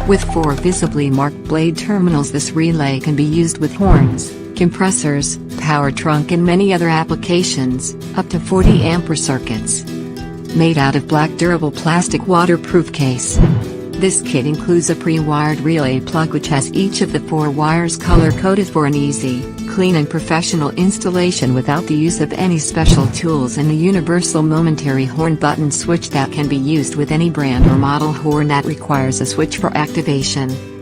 With 4 visibly marked blade terminals, this relay can be used with horns, compressors, power trunk and many other applications, up to 40 Ampere circuits. Made out of black durable plastic waterproof case. This kit includes a pre-wired relay plug which has each of the 4 wires color-coded for an easy, clean and professional installation without the use of any special tools, and a universal momentary horn button switch that can be used with any brand or model horn that requires a switch for activation.